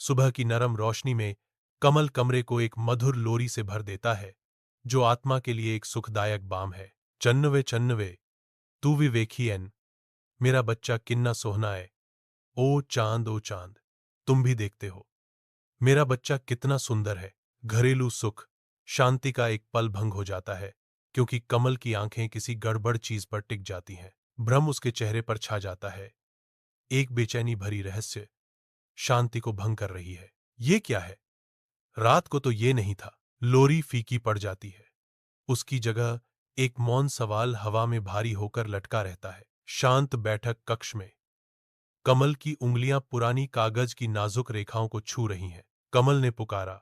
सुबह की नरम रोशनी में कमल कमरे को एक मधुर लोरी से भर देता है, जो आत्मा के लिए एक सुखदायक बाम है। चन्नवे चन्नवे तू भी वेखियन, मेरा बच्चा किन्ना सोहना है। ओ चांद, तुम भी देखते हो मेरा बच्चा कितना सुंदर है। घरेलू सुख शांति का एक पल भंग हो जाता है, क्योंकि कमल की आंखें किसी गड़बड़ चीज पर टिक जाती हैं। भ्रम उसके चेहरे पर छा जाता है, एक बेचैनी भरी रहस्य शांति को भंग कर रही है। ये क्या है? रात को तो ये नहीं था। लोरी फीकी पड़ जाती है। उसकी जगह एक मौन सवाल हवा में भारी होकर लटका रहता है। शांत बैठक कक्ष में कमल की उंगलियां पुरानी कागज की नाजुक रेखाओं को छू रही हैं। कमल ने पुकारा।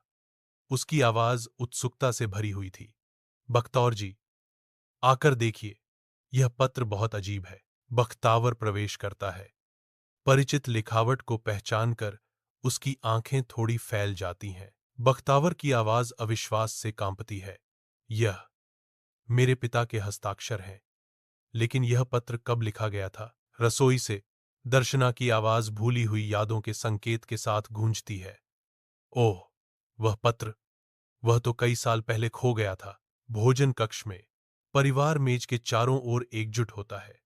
उसकी आवाज उत्सुकता से भरी हुई थी। बख्तौर जी, आकर देखिए, यह पत्र बहुत अजीब है। बख्तावर प्रवेश करता है। परिचित लिखावट को पहचानकर उसकी आंखें थोड़ी फैल जाती हैं। बख्तावर की आवाज अविश्वास से कांपती है। यह मेरे पिता के हस्ताक्षर हैं, लेकिन यह पत्र कब लिखा गया था? रसोई से दर्शना की आवाज भूली हुई यादों के संकेत के साथ गूंजती है। ओह, वह पत्र! वह तो कई साल पहले खो गया था। भोजन कक्ष में परिवार मेज के चारों ओर एकजुट होता है।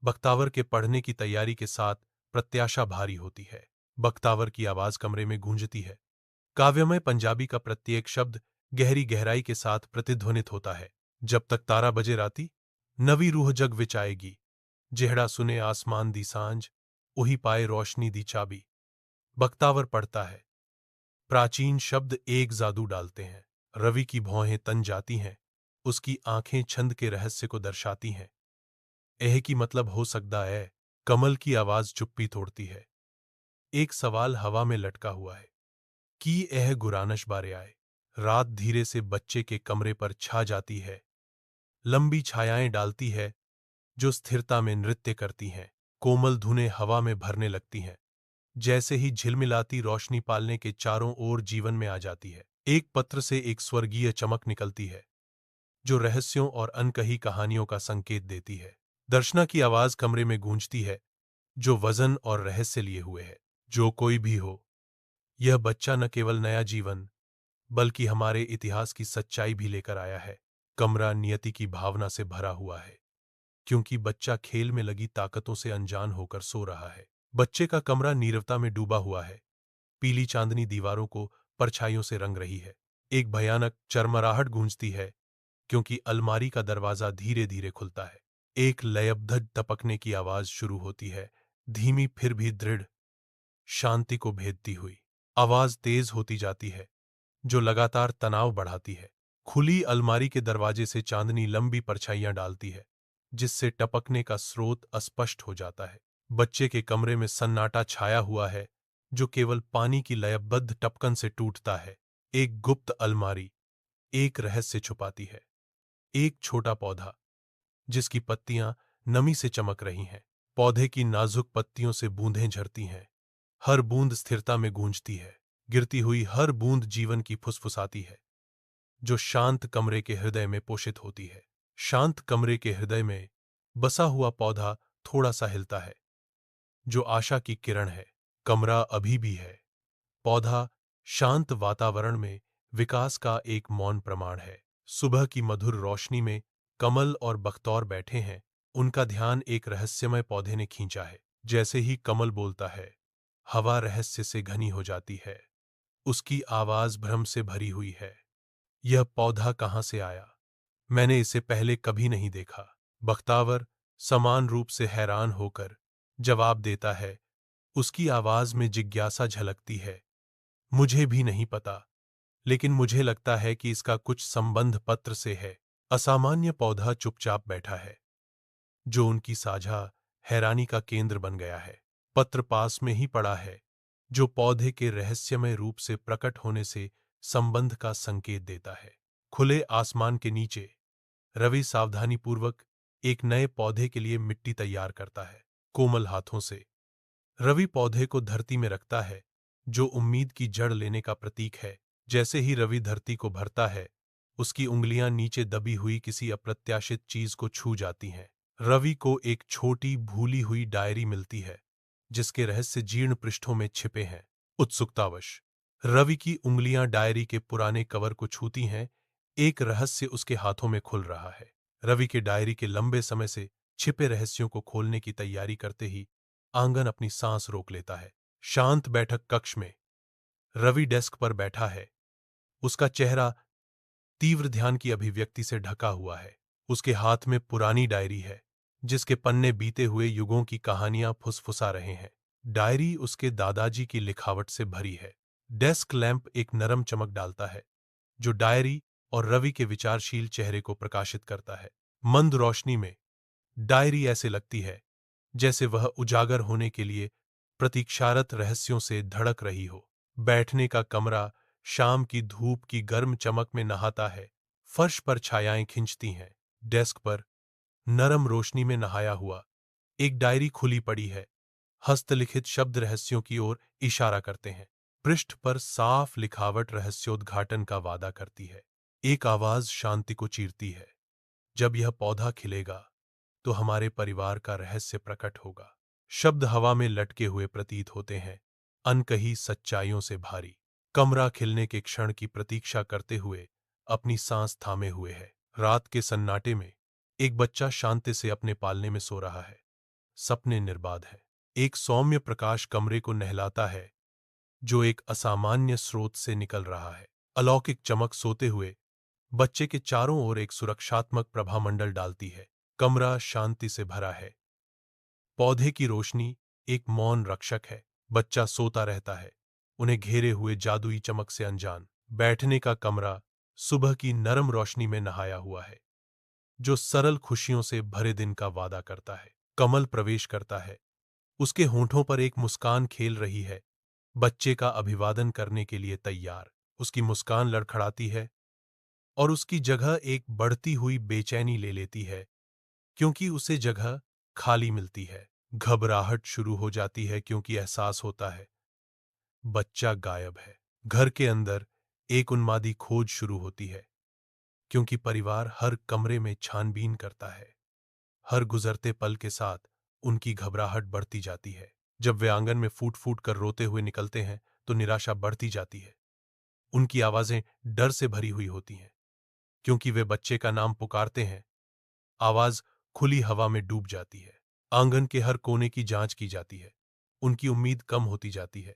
बख्तावर के पढ़ने की तैयारी के साथ प्रत्याशा भारी होती है। बख्तावर की आवाज कमरे में गूंजती है। काव्यमय पंजाबी का प्रत्येक शब्द गहरी गहराई के साथ प्रतिध्वनित होता है। जब तक तारा बजे राती, नवी रूह जग विच आएगी। जेहड़ा सुने आसमान दी सांझ, उही पाए रोशनी दी चाबी। बख्तावर पढ़ता है। प्राचीन शब्द एक जादू डालते हैं। रवि की भौहें तन जाती हैं। उसकी आंखें छंद के रहस्य को दर्शाती हैं। एह की मतलब हो सकता है। कमल की आवाज चुप्पी तोड़ती है। एक सवाल हवा में लटका हुआ है कि एह गुरानश बारे आए। रात धीरे से बच्चे के कमरे पर छा जाती है। लंबी छायाएं डालती है, जो स्थिरता में नृत्य करती हैं। कोमल धुनें हवा में भरने लगती हैं। जैसे ही झिलमिलाती रोशनी पालने के चारों ओर जीवन में आ जाती है। एक पत्र से एक स्वर्गीय चमक निकलती है, जो रहस्यों और अनकही कहानियों का संकेत देती है। दर्शना की आवाज कमरे में गूंजती है, जो वजन और रहस्य लिए हुए है। जो कोई भी हो, यह बच्चा न केवल नया जीवन, बल्कि हमारे इतिहास की सच्चाई भी लेकर आया है। कमरा नियति की भावना से भरा हुआ है, क्योंकि बच्चा खेल में लगी ताकतों से अनजान होकर सो रहा है। बच्चे का कमरा नीरवता में डूबा हुआ है। पीली चांदनी दीवारों को परछाइयों से रंग रही है। एक भयानक चरमराहट गूंजती है, क्योंकि अलमारी का दरवाजा धीरे धीरे खुलता है। एक लयबद्ध टपकने की आवाज शुरू होती है, धीमी फिर भी दृढ़, शांति को भेदती हुई। आवाज तेज होती जाती है, जो लगातार तनाव बढ़ाती है। खुली अलमारी के दरवाजे से चांदनी लंबी परछाइयां डालती है, जिससे टपकने का स्रोत अस्पष्ट हो जाता है। बच्चे के कमरे में सन्नाटा छाया हुआ है, जो केवल पानी की लयबद्ध टपकन से टूटता है। एक गुप्त अलमारी एक रहस्य छुपाती है। एक छोटा पौधा, जिसकी पत्तियां नमी से चमक रही हैं। पौधे की नाजुक पत्तियों से बूंदें झरती हैं। हर बूंद स्थिरता में गूंजती है। गिरती हुई हर बूंद जीवन की फुसफुसाती है, जो शांत कमरे के हृदय में पोषित होती है। शांत कमरे के हृदय में बसा हुआ पौधा थोड़ा सा हिलता है, जो आशा की किरण है। कमरा अभी भी है। पौधा शांत वातावरण में विकास का एक मौन प्रमाण है। सुबह की मधुर रोशनी में कमल और बख्तौर बैठे हैं। उनका ध्यान एक रहस्यमय पौधे ने खींचा है। जैसे ही कमल बोलता है, हवा रहस्य से घनी हो जाती है। उसकी आवाज भ्रम से भरी हुई है। यह पौधा कहाँ से आया? मैंने इसे पहले कभी नहीं देखा। बख्तावर समान रूप से हैरान होकर जवाब देता है। उसकी आवाज में जिज्ञासा झलकती है। मुझे भी नहीं पता, लेकिन मुझे लगता है कि इसका कुछ संबंध पत्र से है। असामान्य पौधा चुपचाप बैठा है, जो उनकी साझा हैरानी का केंद्र बन गया है। पत्र पास में ही पड़ा है, जो पौधे के रहस्यमय रूप से प्रकट होने से संबंध का संकेत देता है। खुले आसमान के नीचे रवि सावधानीपूर्वक एक नए पौधे के लिए मिट्टी तैयार करता है। कोमल हाथों से रवि पौधे को धरती में रखता है, जो उम्मीद की जड़ लेने का प्रतीक है। जैसे ही रवि धरती को भरता है, उसकी उंगलियां नीचे दबी हुई किसी अप्रत्याशित चीज को छू जाती हैं। रवि को एक छोटी भूली हुई डायरी मिलती है, जिसके रहस्य जीर्ण पृष्ठों में छिपे हैं। उत्सुकतावश रवि की उंगलियां डायरी के पुराने कवर को छूती हैं। एक रहस्य उसके हाथों में खुल रहा है। रवि के डायरी के लंबे समय से छिपे रहस्यों को खोलने की तैयारी करते ही आंगन अपनी सांस रोक लेता है। शांत बैठक कक्ष में रवि डेस्क पर बैठा है। उसका चेहरा तीव्र ध्यान की अभिव्यक्ति से ढका हुआ है। उसके हाथ में पुरानी डायरी है, जिसके पन्ने बीते हुए युगों की कहानियां फुसफुसा रहे हैं। डायरी उसके दादाजी की लिखावट से भरी है। डेस्क लैंप एक नरम चमक डालता है, जो डायरी और रवि के विचारशील चेहरे को प्रकाशित करता है। मंद रोशनी में डायरी ऐसे लगती है जैसे वह उजागर होने के लिए प्रतीक्षारत रहस्यों से धड़क रही हो। बैठने का कमरा शाम की धूप की गर्म चमक में नहाता है। फर्श पर छायाएं खिंचती हैं। डेस्क पर नरम रोशनी में नहाया हुआ एक डायरी खुली पड़ी है। हस्तलिखित शब्द रहस्यों की ओर इशारा करते हैं। पृष्ठ पर साफ लिखावट रहस्योद्घाटन का वादा करती है। एक आवाज शांति को चीरती है, जब यह पौधा खिलेगा तो हमारे परिवार का रहस्य प्रकट होगा। शब्द हवा में लटके हुए प्रतीत होते हैं, अनकही सच्चाइयों से भारी। कमरा खिलने के क्षण की प्रतीक्षा करते हुए अपनी सांस थामे हुए है। रात के सन्नाटे में एक बच्चा शांति से अपने पालने में सो रहा है। सपने निर्बाध है। एक सौम्य प्रकाश कमरे को नहलाता है, जो एक असामान्य स्रोत से निकल रहा है। अलौकिक चमक सोते हुए बच्चे के चारों ओर एक सुरक्षात्मक प्रभामंडल डालती है। कमरा शांति से भरा है। पौधे की रोशनी एक मौन रक्षक है। बच्चा सोता रहता है, उन्हें घेरे हुए जादुई चमक से अनजान। बैठने का कमरा सुबह की नरम रोशनी में नहाया हुआ है, जो सरल खुशियों से भरे दिन का वादा करता है। कमल प्रवेश करता है। उसके होंठों पर एक मुस्कान खेल रही है, बच्चे का अभिवादन करने के लिए तैयार। उसकी मुस्कान लड़खड़ाती है और उसकी जगह एक बढ़ती हुई बेचैनी ले लेती है, क्योंकि उसे जगह खाली मिलती है। घबराहट शुरू हो जाती है, क्योंकि एहसास होता है बच्चा गायब है। घर के अंदर एक उन्मादी खोज शुरू होती है, क्योंकि परिवार हर कमरे में छानबीन करता है। हर गुजरते पल के साथ उनकी घबराहट बढ़ती जाती है। जब वे आंगन में फूट फूट कर रोते हुए निकलते हैं, तो निराशा बढ़ती जाती है। उनकी आवाजें डर से भरी हुई होती हैं, क्योंकि वे बच्चे का नाम पुकारते हैं। आवाज खुली हवा में डूब जाती है। आंगन के हर कोने की जांच की जाती है। उनकी उम्मीद कम होती जाती है,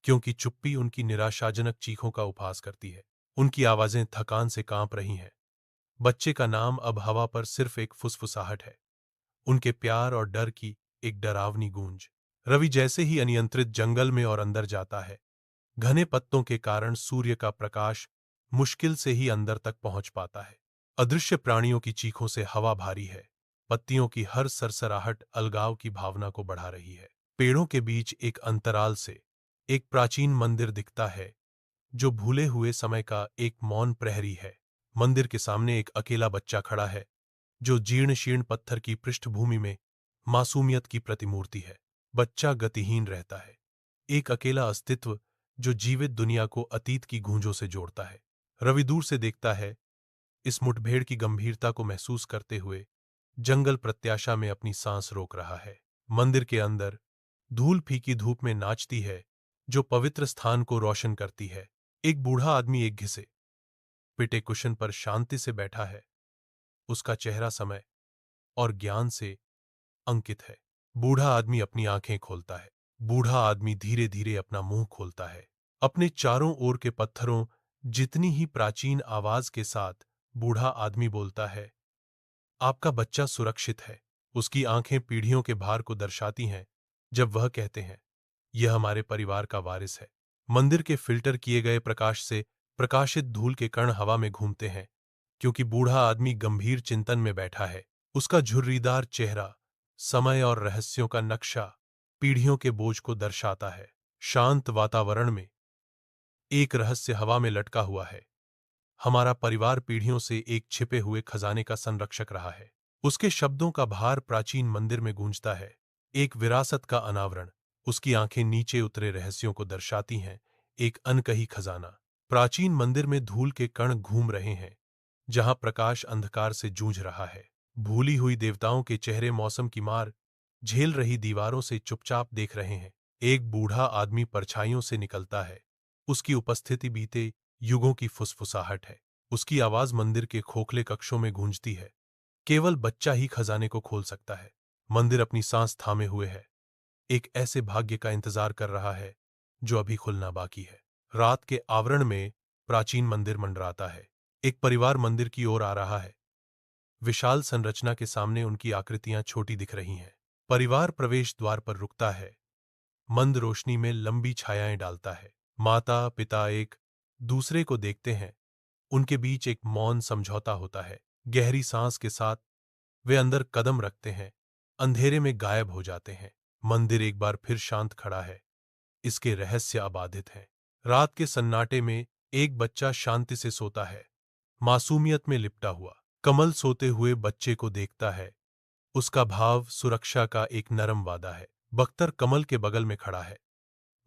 क्योंकि चुप्पी उनकी निराशाजनक चीखों का उपहास करती है। उनकी आवाजें थकान से कांप रही हैं। बच्चे का नाम अब हवा पर सिर्फ एक फुसफुसाहट है, उनके प्यार और डर की एक डरावनी गूंज। रवि जैसे ही अनियंत्रित जंगल में और अंदर जाता है, घने पत्तों के कारण सूर्य का प्रकाश मुश्किल से ही अंदर तक पहुंच पाता है। अदृश्य प्राणियों की चीखों से हवा भारी है। पत्तियों की हर सरसराहट अलगाव की भावना को बढ़ा रही है। पेड़ों के बीच एक अंतराल से एक प्राचीन मंदिर दिखता है, जो भूले हुए समय का एक मौन प्रहरी है। मंदिर के सामने एक अकेला बच्चा खड़ा है, जो जीर्ण शीर्ण पत्थर की पृष्ठभूमि में मासूमियत की प्रतिमूर्ति है। बच्चा गतिहीन रहता है, एक अकेला अस्तित्व जो जीवित दुनिया को अतीत की गूंजों से जोड़ता है। रवि दूर से देखता है, इस मुठभेड़ की गंभीरता को महसूस करते हुए जंगल प्रत्याशा में अपनी सांस रोक रहा है। मंदिर के अंदर धूल फीकी धूप में नाचती है, जो पवित्र स्थान को रोशन करती है। एक बूढ़ा आदमी एक घिसे पिटे कुशन पर शांति से बैठा है। उसका चेहरा समय और ज्ञान से अंकित है। बूढ़ा आदमी अपनी आंखें खोलता है। बूढ़ा आदमी धीरे धीरे अपना मुंह खोलता है। अपने चारों ओर के पत्थरों जितनी ही प्राचीन आवाज के साथ बूढ़ा आदमी बोलता है, आपका बच्चा सुरक्षित है। उसकी आंखें पीढ़ियों के भार को दर्शाती हैं, जब वह कहते हैं, यह हमारे परिवार का वारिस है। मंदिर के फिल्टर किए गए प्रकाश से प्रकाशित धूल के कण हवा में घूमते हैं, क्योंकि बूढ़ा आदमी गंभीर चिंतन में बैठा है। उसका झुर्रीदार चेहरा समय और रहस्यों का नक्शा पीढ़ियों के बोझ को दर्शाता है। शांत वातावरण में एक रहस्य हवा में लटका हुआ है। हमारा परिवार पीढ़ियों से एक छिपे हुए खजाने का संरक्षक रहा है। उसके शब्दों का भार प्राचीन मंदिर में गूंजता है। एक विरासत का अनावरण। उसकी आंखें नीचे उतरे रहस्यों को दर्शाती हैं। एक अनकही खजाना। प्राचीन मंदिर में धूल के कण घूम रहे हैं, जहां प्रकाश अंधकार से जूझ रहा है। भूली हुई देवताओं के चेहरे मौसम की मार झेल रही दीवारों से चुपचाप देख रहे हैं। एक बूढ़ा आदमी परछाइयों से निकलता है। उसकी उपस्थिति बीते युगों की फुसफुसाहट है। उसकी आवाज मंदिर के खोखले कक्षों में गूंजती है। केवल बच्चा ही खजाने को खोल सकता है। मंदिर अपनी सांस थामे हुए है, एक ऐसे भाग्य का इंतजार कर रहा है जो अभी खुलना बाकी है। रात के आवरण में प्राचीन मंदिर मंडराता है। एक परिवार मंदिर की ओर आ रहा है। विशाल संरचना के सामने उनकी आकृतियां छोटी दिख रही हैं। परिवार प्रवेश द्वार पर रुकता है, मंद रोशनी में लंबी छायाएं डालता है। माता पिता एक दूसरे को देखते हैं। उनके बीच एक मौन समझौता होता है। गहरी सांस के साथ वे अंदर कदम रखते हैं, अंधेरे में गायब हो जाते हैं। मंदिर एक बार फिर शांत खड़ा है। इसके रहस्य अबाधित हैं। रात के सन्नाटे में एक बच्चा शांति से सोता है, मासूमियत में लिपटा हुआ। कमल सोते हुए बच्चे को देखता है। उसका भाव सुरक्षा का एक नरम वादा है। बख्तर कमल के बगल में खड़ा है,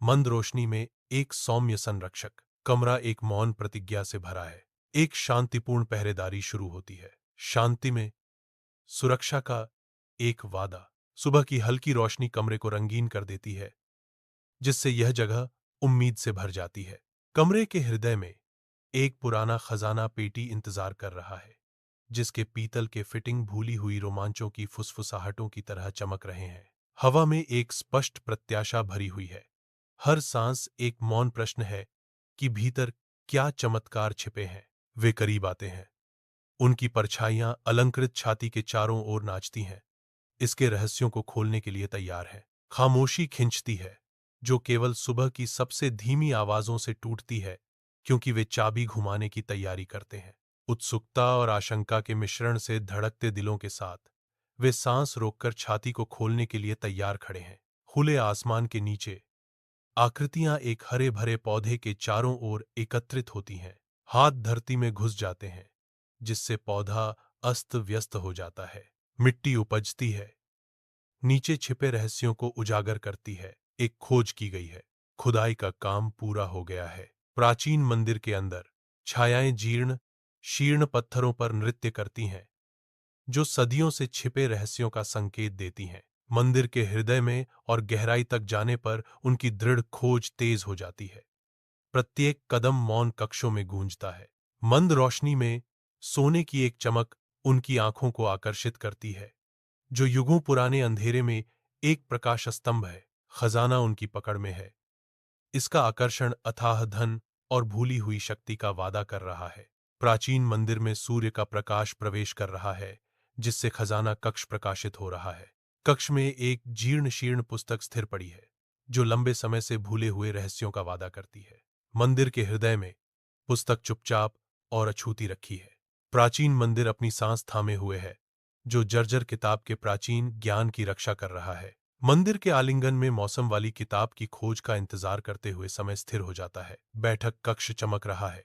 मंद रोशनी में एक सौम्य संरक्षक। कमरा एक मौन प्रतिज्ञा से भरा है। एक शांतिपूर्ण पहरेदारी शुरू होती है। शांति में सुरक्षा का एक वादा। सुबह की हल्की रोशनी कमरे को रंगीन कर देती है, जिससे यह जगह उम्मीद से भर जाती है। कमरे के हृदय में एक पुराना खजाना पेटी इंतजार कर रहा है, जिसके पीतल के फिटिंग भूली हुई रोमांचों की फुसफुसाहटों की तरह चमक रहे हैं। हवा में एक स्पष्ट प्रत्याशा भरी हुई है। हर सांस एक मौन प्रश्न है कि भीतर क्या चमत्कार छिपे हैं। वे करीब आते हैं। उनकी परछाइयां अलंकृत छाती के चारों ओर नाचती हैं, इसके रहस्यों को खोलने के लिए तैयार है। खामोशी खिंचती है, जो केवल सुबह की सबसे धीमी आवाजों से टूटती है, क्योंकि वे चाबी घुमाने की तैयारी करते हैं। उत्सुकता और आशंका के मिश्रण से धड़कते दिलों के साथ वे सांस रोककर छाती को खोलने के लिए तैयार खड़े हैं। खुले आसमान के नीचे आकृतियां एक हरे भरे पौधे के चारों ओर एकत्रित होती हैं। हाथ धरती में घुस जाते हैं, जिससे पौधा अस्त व्यस्त हो जाता है। मिट्टी उपजती है, नीचे छिपे रहस्यों को उजागर करती है। एक खोज की गई है, खुदाई का काम पूरा हो गया है। प्राचीन मंदिर के अंदर छायाएं जीर्ण शीर्ण पत्थरों पर नृत्य करती हैं, जो सदियों से छिपे रहस्यों का संकेत देती हैं। मंदिर के हृदय में और गहराई तक जाने पर उनकी दृढ़ खोज तेज हो जाती है। प्रत्येक कदम मौन कक्षों में गूंजता है। मंद रोशनी में सोने की एक चमक उनकी आंखों को आकर्षित करती है, जो युगों पुराने अंधेरे में एक प्रकाश स्तंभ है। खजाना उनकी पकड़ में है। इसका आकर्षण अथाह धन और भूली हुई शक्ति का वादा कर रहा है। प्राचीन मंदिर में सूर्य का प्रकाश प्रवेश कर रहा है, जिससे खजाना कक्ष प्रकाशित हो रहा है। कक्ष में एक जीर्ण शीर्ण पुस्तक स्थिर पड़ी है, जो लंबे समय से भूले हुए रहस्यों का वादा करती है। मंदिर के हृदय में पुस्तक चुपचाप और अछूती रखी है। प्राचीन मंदिर अपनी सांस थामे हुए है, जो जर्जर किताब के प्राचीन ज्ञान की रक्षा कर रहा है। मंदिर के आलिंगन में मौसम वाली किताब की खोज का इंतजार करते हुए समय स्थिर हो जाता है। बैठक कक्ष चमक रहा है,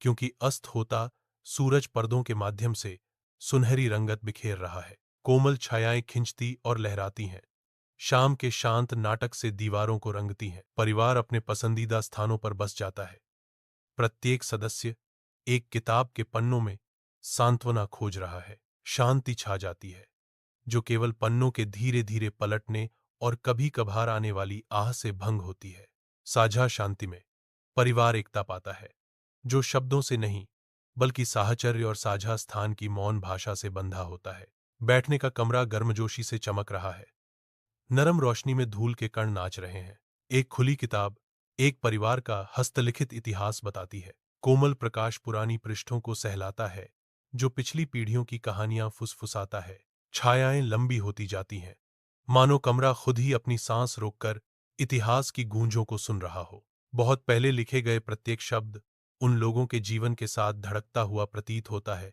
क्योंकि अस्त होता सूरज पर्दों के माध्यम से सुनहरी रंगत बिखेर रहा है। कोमल छायाएं खिंचती और लहराती हैं, शाम के शांत नाटक से दीवारों को रंगती हैं। परिवार अपने पसंदीदा स्थानों पर बस जाता है। प्रत्येक सदस्य एक किताब के पन्नों में सांत्वना खोज रहा है। शांति छा जाती है, जो केवल पन्नों के धीरे धीरे पलटने और कभी कभार आने वाली आह से भंग होती है। साझा शांति में परिवार एकता पाता है, जो शब्दों से नहीं बल्कि साहचर्य और साझा स्थान की मौन भाषा से बंधा होता है। बैठने का कमरा गर्मजोशी से चमक रहा है। नरम रोशनी में धूल के कण नाच रहे हैं। एक खुली किताब एक परिवार का हस्तलिखित इतिहास बताती है। कोमल प्रकाश पुरानी पृष्ठों को सहलाता है, जो पिछली पीढ़ियों की कहानियां फुसफुसाता है। छायाएं लंबी होती जाती हैं, मानो कमरा खुद ही अपनी सांस रोककर इतिहास की गूंजों को सुन रहा हो। बहुत पहले लिखे गए प्रत्येक शब्द उन लोगों के जीवन के साथ धड़कता हुआ प्रतीत होता है,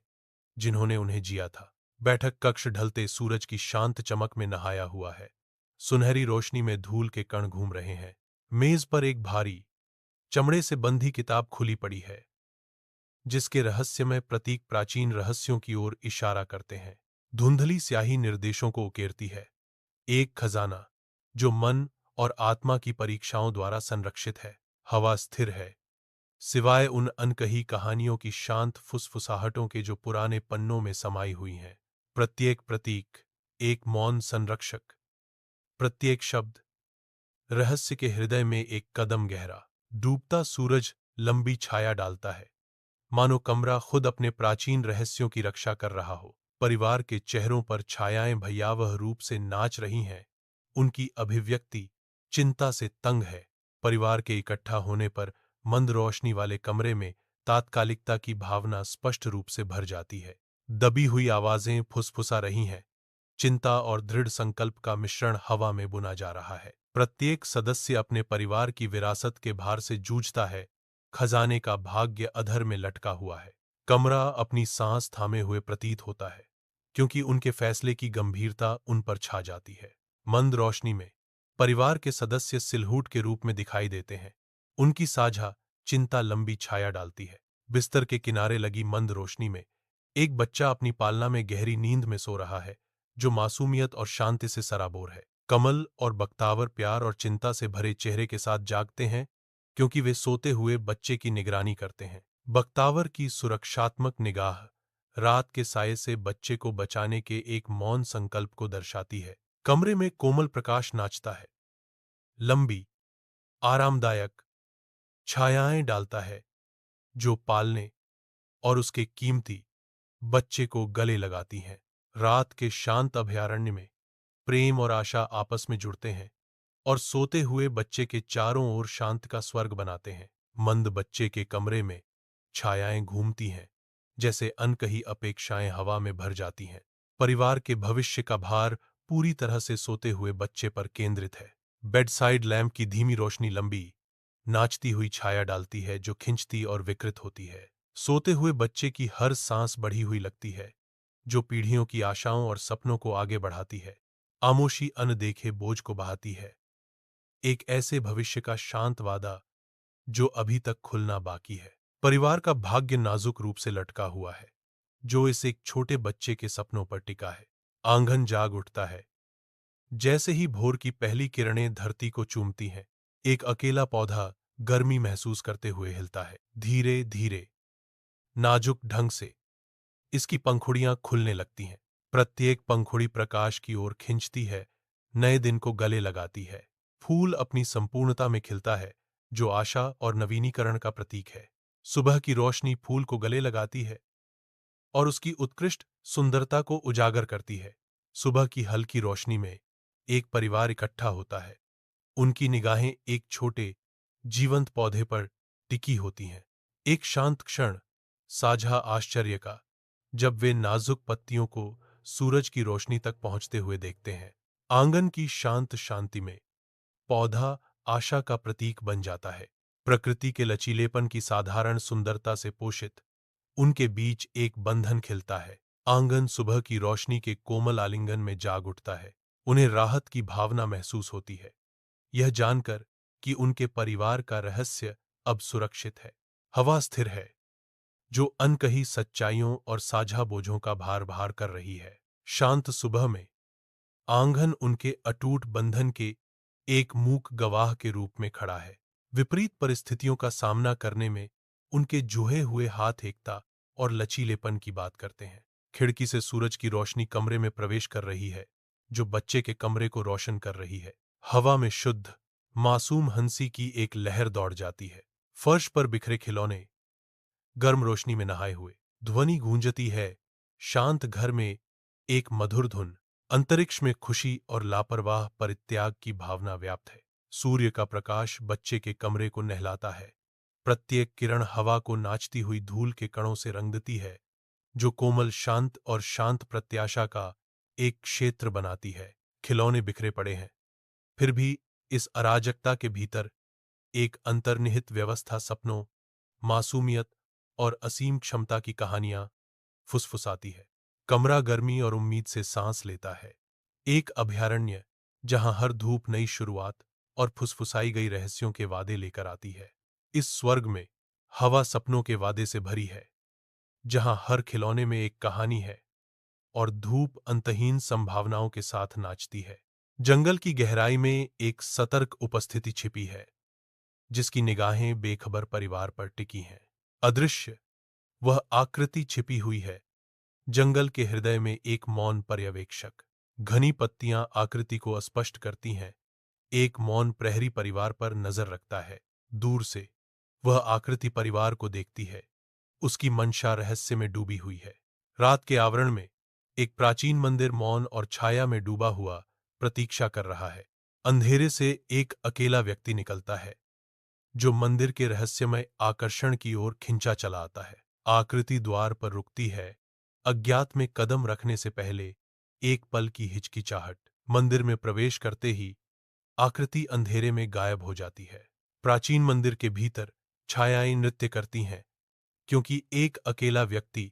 जिन्होंने उन्हें जिया था। बैठक कक्ष ढलते सूरज की शांत चमक में नहाया हुआ है। सुनहरी रोशनी में धूल के कण घूम रहे हैं। मेज पर एक भारी चमड़े से बंधी किताब खुली पड़ी है, जिसके रहस्यमय प्रतीक प्राचीन रहस्यों की ओर इशारा करते हैं। धुंधली स्याही निर्देशों को उकेरती है। एक खजाना जो मन और आत्मा की परीक्षाओं द्वारा संरक्षित है। हवा स्थिर है, सिवाय उन अनकही कहानियों की शांत फुसफुसाहटों के जो पुराने पन्नों में समाई हुई हैं। प्रत्येक प्रतीक एक मौन संरक्षक, प्रत्येक शब्द रहस्य के हृदय में एक कदम गहरा। डूबता सूरज लंबी छाया डालता है, मानो कमरा खुद अपने प्राचीन रहस्यों की रक्षा कर रहा हो। परिवार के चेहरों पर छायाएं भयावह रूप से नाच रही हैं। उनकी अभिव्यक्ति चिंता से तंग है। परिवार के इकट्ठा होने पर मंद रोशनी वाले कमरे में तात्कालिकता की भावना स्पष्ट रूप से भर जाती है। दबी हुई आवाजें फुसफुसा रही हैं। चिंता और दृढ़ संकल्प का मिश्रण हवा में बुना जा रहा है। प्रत्येक सदस्य अपने परिवार की विरासत के भार से जूझता है। खजाने का भाग्य अधर में लटका हुआ है। कमरा अपनी सांस थामे हुए प्रतीत होता है, क्योंकि उनके फैसले की गंभीरता उन पर छा जाती है। मंद रोशनी में परिवार के सदस्य सिलहूट के रूप में दिखाई देते हैं। उनकी साझा चिंता लंबी छाया डालती है। बिस्तर के किनारे लगी मंद रोशनी में एक बच्चा अपनी पालना में गहरी नींद में सो रहा है, जो मासूमियत और शांति से सराबोर है। कमल और बख्तावर प्यार और चिंता से भरे चेहरे के साथ जागते हैं, क्योंकि वे सोते हुए बच्चे की निगरानी करते हैं। बख्तावर की सुरक्षात्मक निगाह रात के साये से बच्चे को बचाने के एक मौन संकल्प को दर्शाती है। कमरे में कोमल प्रकाश नाचता है, लंबी, आरामदायक छायाएं डालता है, जो पालने और उसके कीमती बच्चे को गले लगाती हैं। रात के शांत अभयारण्य में प्रेम और आशा आपस में जुड़ते हैं और सोते हुए बच्चे के चारों ओर शांत का स्वर्ग बनाते हैं। मंद बच्चे के कमरे में छायाएं घूमती हैं, जैसे अनकही अपेक्षाएं हवा में भर जाती हैं। परिवार के भविष्य का भार पूरी तरह से सोते हुए बच्चे पर केंद्रित है। बेडसाइड लैंप की धीमी रोशनी लंबी, नाचती हुई छाया डालती है, जो खिंचती और विकृत होती है। सोते हुए बच्चे की हर सांस बढ़ी हुई लगती है, जो पीढ़ियों की आशाओं और सपनों को आगे बढ़ाती है। आमोशी अनदेखे बोझ को बहाती है, एक ऐसे भविष्य का शांत वादा जो अभी तक खुलना बाकी है। परिवार का भाग्य नाजुक रूप से लटका हुआ है, जो इस एक छोटे बच्चे के सपनों पर टिका है। आंगन जाग उठता है, जैसे ही भोर की पहली किरणें धरती को चूमती हैं। एक अकेला पौधा गर्मी महसूस करते हुए हिलता है। धीरे धीरे, नाजुक ढंग से इसकी पंखुड़ियां खुलने लगती हैं। प्रत्येक पंखुड़ी प्रकाश की ओर खिंचती है, नए दिन को गले लगाती है। फूल अपनी संपूर्णता में खिलता है, जो आशा और नवीनीकरण का प्रतीक है। सुबह की रोशनी फूल को गले लगाती है और उसकी उत्कृष्ट सुंदरता को उजागर करती है। सुबह की हल्की रोशनी में एक परिवार इकट्ठा होता है। उनकी निगाहें एक छोटे, जीवंत पौधे पर टिकी होती हैं। एक शांत क्षण, साझा आश्चर्य का, जब वे नाजुक पत्तियों को सूरज की रोशनी तक पहुंचते हुए देखते हैं। आंगन की शांत शांति में पौधा आशा का प्रतीक बन जाता है। प्रकृति के लचीलेपन की साधारण सुंदरता से पोषित उनके बीच एक बंधन खिलता है। आंगन सुबह की रोशनी के कोमल आलिंगन में जाग उठता है। उन्हें राहत की भावना महसूस होती है, यह जानकर कि उनके परिवार का रहस्य अब सुरक्षित है। हवा स्थिर है, जो अनकही सच्चाइयों और साझा बोझों का भार भार कर रही है। शांत सुबह में आंगन उनके अटूट बंधन के एक मूक गवाह के रूप में खड़ा है। विपरीत परिस्थितियों का सामना करने में उनके जुहे हुए हाथ एकता और लचीलेपन की बात करते हैं। खिड़की से सूरज की रोशनी कमरे में प्रवेश कर रही है, जो बच्चे के कमरे को रोशन कर रही है। हवा में शुद्ध, मासूम हंसी की एक लहर दौड़ जाती है। फर्श पर बिखरे खिलौने गर्म रोशनी में नहाए हुए, ध्वनि गूंजती है। शांत घर में एक मधुर धुन। अंतरिक्ष में खुशी और लापरवाह परित्याग की भावना व्याप्त है। सूर्य का प्रकाश बच्चे के कमरे को नहलाता है। प्रत्येक किरण हवा को नाचती हुई धूल के कणों से रंग देती है, जो कोमल शांत और शांत प्रत्याशा का एक क्षेत्र बनाती है। खिलौने बिखरे पड़े हैं, फिर भी इस अराजकता के भीतर एक अंतर्निहित व्यवस्था सपनों, मासूमियत और असीम क्षमता की कहानियां फुसफुसाती है। कमरा गर्मी और उम्मीद से सांस लेता है। एक अभयारण्य जहां हर धूप नई शुरुआत और फुसफुसाई गई रहस्यों के वादे लेकर आती है। इस स्वर्ग में हवा सपनों के वादे से भरी है, जहां हर खिलौने में एक कहानी है और धूप अंतहीन संभावनाओं के साथ नाचती है। जंगल की गहराई में एक सतर्क उपस्थिति छिपी है, जिसकी निगाहें बेखबर परिवार पर टिकी हैं। अदृश्य वह आकृति छिपी हुई है, जंगल के हृदय में एक मौन पर्यवेक्षक। घनी पत्तियां आकृति को अस्पष्ट करती हैं, एक मौन प्रहरी परिवार पर नजर रखता है। दूर से वह आकृति परिवार को देखती है। उसकी मंशा रहस्य में डूबी हुई है। रात के आवरण में एक प्राचीन मंदिर मौन और छाया में डूबा हुआ प्रतीक्षा कर रहा है। अंधेरे से एक अकेला व्यक्ति निकलता है, जो मंदिर के रहस्यमय आकर्षण की ओर खिंचा चला आता है। आकृति द्वार पर रुकती है, अज्ञात में कदम रखने से पहले एक पल की हिचकिचाहट। मंदिर में प्रवेश करते ही आकृति अंधेरे में गायब हो जाती है। प्राचीन मंदिर के भीतर छायाएं नृत्य करती हैं, क्योंकि एक अकेला व्यक्ति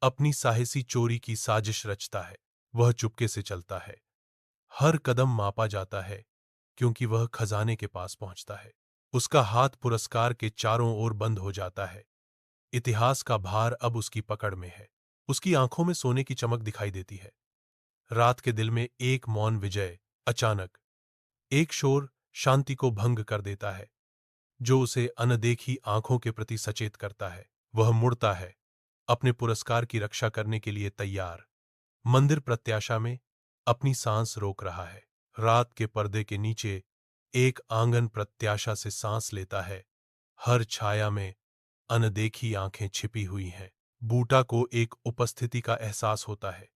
अपनी साहसी चोरी की साजिश रचता है। वह चुपके से चलता है। हर कदम मापा जाता है, क्योंकि वह खजाने के पास पहुंचता है। उसका हाथ पुरस्कार के चारों ओर बंद हो जाता है। इतिहास का भार अब उसकी पकड़ में है। उसकी आंखों में सोने की चमक दिखाई देती है। रात के दिल में एक मौन विजय। अचानक एक शोर शांति को भंग कर देता है, जो उसे अनदेखी आंखों के प्रति सचेत करता है। वह मुड़ता है, अपने पुरस्कार की रक्षा करने के लिए तैयार। मंदिर प्रत्याशा में अपनी सांस रोक रहा है। रात के पर्दे के नीचे एक आंगन प्रत्याशा से सांस लेता है। हर छाया में अनदेखी आंखें छिपी हुई हैं। बूटा को एक उपस्थिति का एहसास होता है।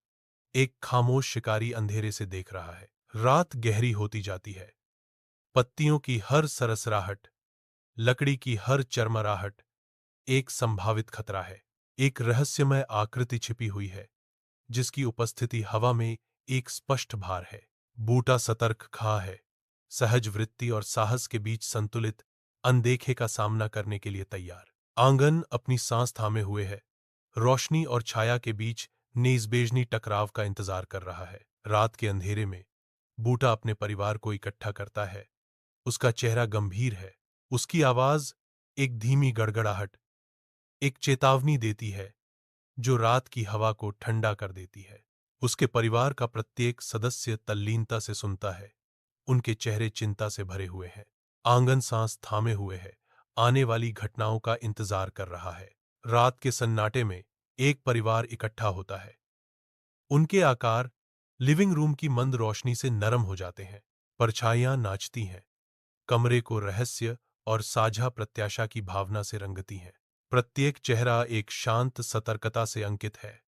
एक खामोश शिकारी अंधेरे से देख रहा है। रात गहरी होती जाती है। पत्तियों की हर सरसराहट, लकड़ी की हर चरमराहट एक संभावित खतरा है। एक रहस्यमय आकृति छिपी हुई है, जिसकी उपस्थिति हवा में एक स्पष्ट भार है। बूटा सतर्क खा है, सहज वृत्ति और साहस के बीच संतुलित, अनदेखे का सामना करने के लिए तैयार। आंगन अपनी सांस थामे हुए है। रोशनी और छाया के बीच नेज़बेजनी टकराव का इंतजार कर रहा है। रात के अंधेरे में बूटा अपने परिवार को इकट्ठा करता है। उसका चेहरा गंभीर है। उसकी आवाज एक धीमी गड़गड़ाहट, एक चेतावनी देती है, जो रात की हवा को ठंडा कर देती है। उसके परिवार का प्रत्येक सदस्य तल्लीनता से सुनता है। उनके चेहरे चिंता से भरे हुए हैं। आंगन सांस थामे हुए है, आने वाली घटनाओं का इंतजार कर रहा है। रात के सन्नाटे में एक परिवार इकट्ठा होता है। उनके आकार लिविंग रूम की मंद रोशनी से नरम हो जाते हैं। परछाइयां नाचती हैं, कमरे को रहस्य और साझा प्रत्याशा की भावना से रंगती हैं। प्रत्येक चेहरा एक शांत सतर्कता से अंकित है।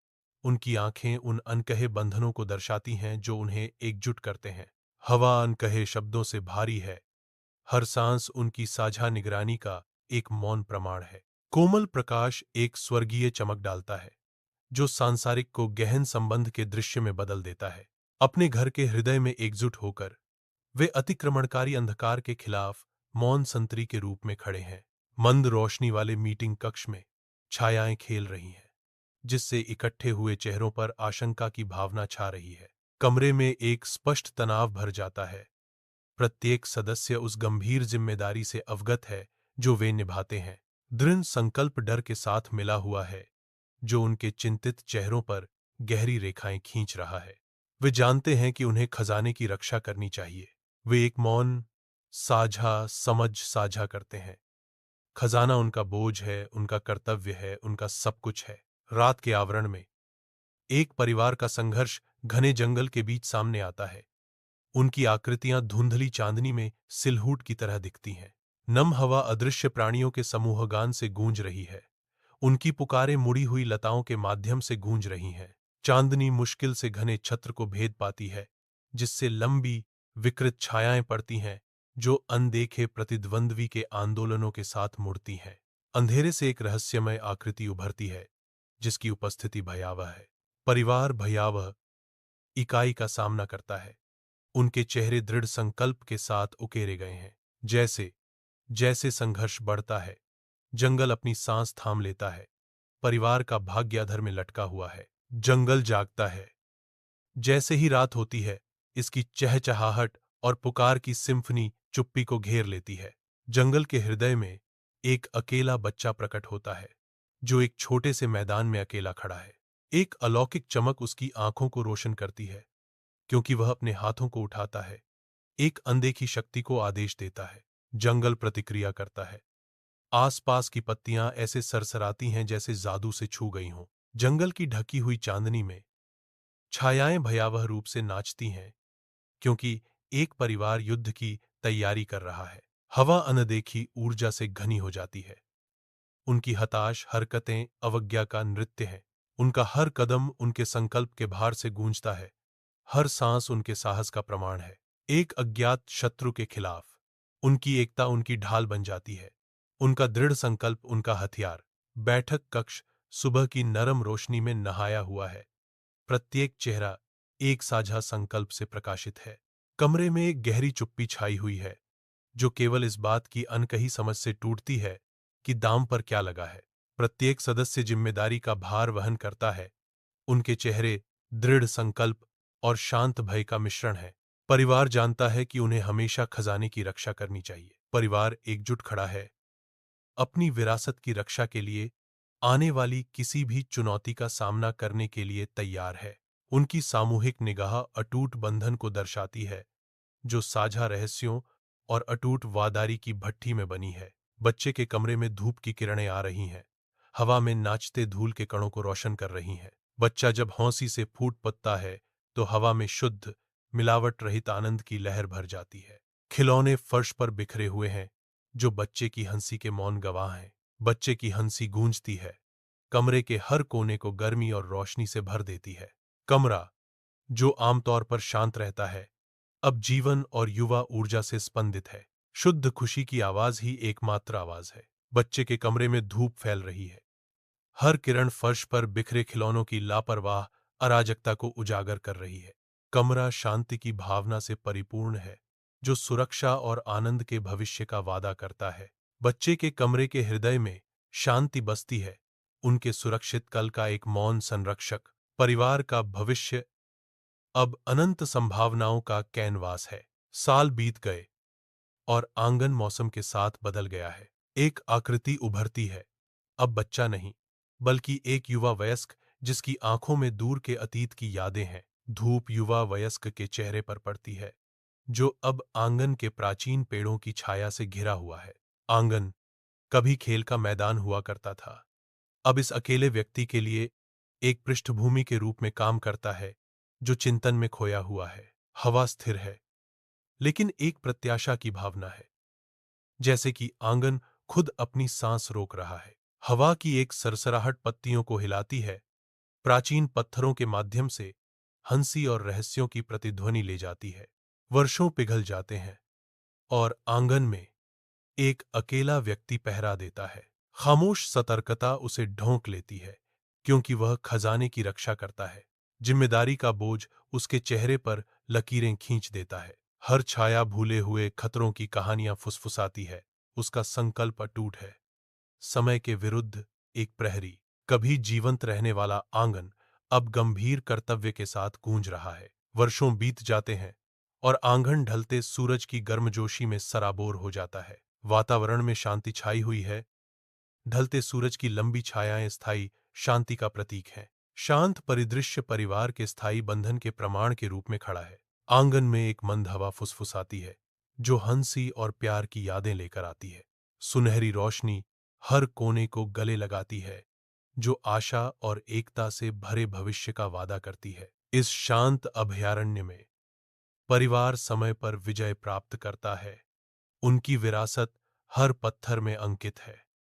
उनकी आंखें उन अनकहे बंधनों को दर्शाती हैं जो उन्हें एकजुट करते हैं। हवा अनकहे शब्दों से भारी है। हर सांस उनकी साझा निगरानी का एक मौन प्रमाण है। कोमल प्रकाश एक स्वर्गीय चमक डालता है, जो सांसारिक को गहन संबंध के दृश्य में बदल देता है। अपने घर के हृदय में एकजुट होकर वे अतिक्रमणकारी अंधकार के खिलाफ मौन संतरी के रूप में खड़े हैं। मंद रोशनी वाले मीटिंग कक्ष में छायाएं खेल रही हैं, जिससे इकट्ठे हुए चेहरों पर आशंका की भावना छा रही है। कमरे में एक स्पष्ट तनाव भर जाता है। प्रत्येक सदस्य उस गंभीर जिम्मेदारी से अवगत है जो वे निभाते हैं। दृढ़ संकल्प डर के साथ मिला हुआ है, जो उनके चिंतित चेहरों पर गहरी रेखाएं खींच रहा है। वे जानते हैं कि उन्हें खजाने की रक्षा करनी चाहिए। वे एक मौन साझा समझ साझा करते हैं। खजाना उनका बोझ है, उनका कर्तव्य है, उनका सब कुछ है। रात के आवरण में एक परिवार का संघर्ष घने जंगल के बीच सामने आता है। उनकी आकृतियां धुंधली चांदनी में सिलहूट की तरह दिखती हैं। नम हवा अदृश्य प्राणियों के समूहगान से गूंज रही है। उनकी पुकारें मुड़ी हुई लताओं के माध्यम से गूंज रही हैं। चांदनी मुश्किल से घने छत्र को भेद पाती है, जिससे लंबी विकृत छायाएं पड़ती हैं, जो अनदेखे प्रतिद्वंद्वी के आंदोलनों के साथ मुड़ती हैं। अंधेरे से एक रहस्यमय आकृति उभरती है, जिसकी उपस्थिति भयावह है। परिवार भयावह इकाई का सामना करता है। उनके चेहरे दृढ़ संकल्प के साथ उकेरे गए हैं। जैसे जैसे संघर्ष बढ़ता है, जंगल अपनी सांस थाम लेता है। परिवार का भाग्य अधर में लटका हुआ है। जंगल जागता है। जैसे ही रात होती है, इसकी चहचहाहट और पुकार की सिम्फनी चुप्पी को घेर लेती है। जंगल के हृदय में एक अकेला बच्चा प्रकट होता है, जो एक छोटे से मैदान में अकेला खड़ा है। एक अलौकिक चमक उसकी आंखों को रोशन करती है, क्योंकि वह अपने हाथों को उठाता है, एक अनदेखी शक्ति को आदेश देता है। जंगल प्रतिक्रिया करता है। आसपास की पत्तियां ऐसे सरसराती हैं जैसे जादू से छू गई हों। जंगल की ढकी हुई चांदनी में छायाएं भयावह रूप से नाचती हैं, क्योंकि एक परिवार युद्ध की तैयारी कर रहा है। हवा अनदेखी ऊर्जा से घनी हो जाती है। उनकी हताश हरकतें अवज्ञा का नृत्य हैं। उनका हर कदम उनके संकल्प के भार से गूंजता है। हर सांस उनके साहस का प्रमाण है। एक अज्ञात शत्रु के खिलाफ उनकी एकता उनकी ढाल बन जाती है। उनका दृढ़ संकल्प उनका हथियार। बैठक कक्ष सुबह की नरम रोशनी में नहाया हुआ है। प्रत्येक चेहरा एक साझा संकल्प से प्रकाशित है। कमरे में एक गहरी चुप्पी छाई हुई है, जो केवल इस बात की अनकही समझ से टूटती है कि दाम पर क्या लगा है। प्रत्येक सदस्य जिम्मेदारी का भार वहन करता है। उनके चेहरे दृढ़ संकल्प और शांत भय का मिश्रण है। परिवार जानता है कि उन्हें हमेशा खजाने की रक्षा करनी चाहिए। परिवार एकजुट खड़ा है, अपनी विरासत की रक्षा के लिए, आने वाली किसी भी चुनौती का सामना करने के लिए तैयार है। उनकी सामूहिक निगाह अटूट बंधन को दर्शाती है, जो साझा रहस्यों और अटूट वादारी की भट्ठी में बनी है। बच्चे के कमरे में धूप की किरणें आ रही हैं, हवा में नाचते धूल के कणों को रोशन कर रही हैं। बच्चा जब हौंसी से फूट पड़ता है तो हवा में शुद्ध, मिलावट रहित आनंद की लहर भर जाती है। खिलौने फर्श पर बिखरे हुए हैं, जो बच्चे की हंसी के मौन गवाह हैं। बच्चे की हंसी गूंजती है, कमरे के हर कोने को गर्मी और रोशनी से भर देती है। कमरा, जो आमतौर पर शांत रहता है, अब जीवन और युवा ऊर्जा से स्पंदित है। शुद्ध खुशी की आवाज ही एकमात्र आवाज है। बच्चे के कमरे में धूप फैल रही है। हर किरण फर्श पर बिखरे खिलौनों की लापरवाह अराजकता को उजागर कर रही है। कमरा शांति की भावना से परिपूर्ण है, जो सुरक्षा और आनंद के भविष्य का वादा करता है। बच्चे के कमरे के हृदय में शांति बसती है, उनके सुरक्षित कल का एक मौन संरक्षक। परिवार का भविष्य अब अनंत संभावनाओं का कैनवास है। साल बीत गए और आंगन मौसम के साथ बदल गया है। एक आकृति उभरती है, अब बच्चा नहीं, बल्कि एक युवा वयस्क, जिसकी आंखों में दूर के अतीत की यादें हैं। धूप युवा वयस्क के चेहरे पर पड़ती है, जो अब आंगन के प्राचीन पेड़ों की छाया से घिरा हुआ है। आंगन कभी खेल का मैदान हुआ करता था, अब इस अकेले व्यक्ति के लिए एक पृष्ठभूमि के रूप में काम करता है, जो चिंतन में खोया हुआ है। हवा स्थिर है, लेकिन एक प्रत्याशा की भावना है, जैसे कि आंगन खुद अपनी सांस रोक रहा है। हवा की एक सरसराहट पत्तियों को हिलाती है, प्राचीन पत्थरों के माध्यम से हंसी और रहस्यों की प्रतिध्वनि ले जाती है। वर्षों पिघल जाते हैं और आंगन में एक अकेला व्यक्ति पहरा देता है। खामोश सतर्कता उसे ढोंक लेती है, क्योंकि वह खजाने की रक्षा करता है। जिम्मेदारी का बोझ उसके चेहरे पर लकीरें खींच देता है। हर छाया भूले हुए खतरों की कहानियां फुसफुसाती है। उसका संकल्प अटूट है, समय के विरुद्ध एक प्रहरी। कभी जीवंत रहने वाला आंगन अब गंभीर कर्तव्य के साथ गूंज रहा है। वर्षों बीत जाते हैं और आंगन ढलते सूरज की गर्मजोशी में सराबोर हो जाता है। वातावरण में शांति छाई हुई है। ढलते सूरज की लंबी छायाएं स्थायी शांति का प्रतीक हैं। शांत परिदृश्य परिवार के स्थायी बंधन के प्रमाण के रूप में खड़ा है। आंगन में एक मंद हवा फुसफुसाती है, जो हंसी और प्यार की यादें लेकर आती है। सुनहरी रोशनी हर कोने को गले लगाती है, जो आशा और एकता से भरे भविष्य का वादा करती है। इस शांत अभयारण्य में परिवार समय पर विजय प्राप्त करता है। उनकी विरासत हर पत्थर में अंकित है।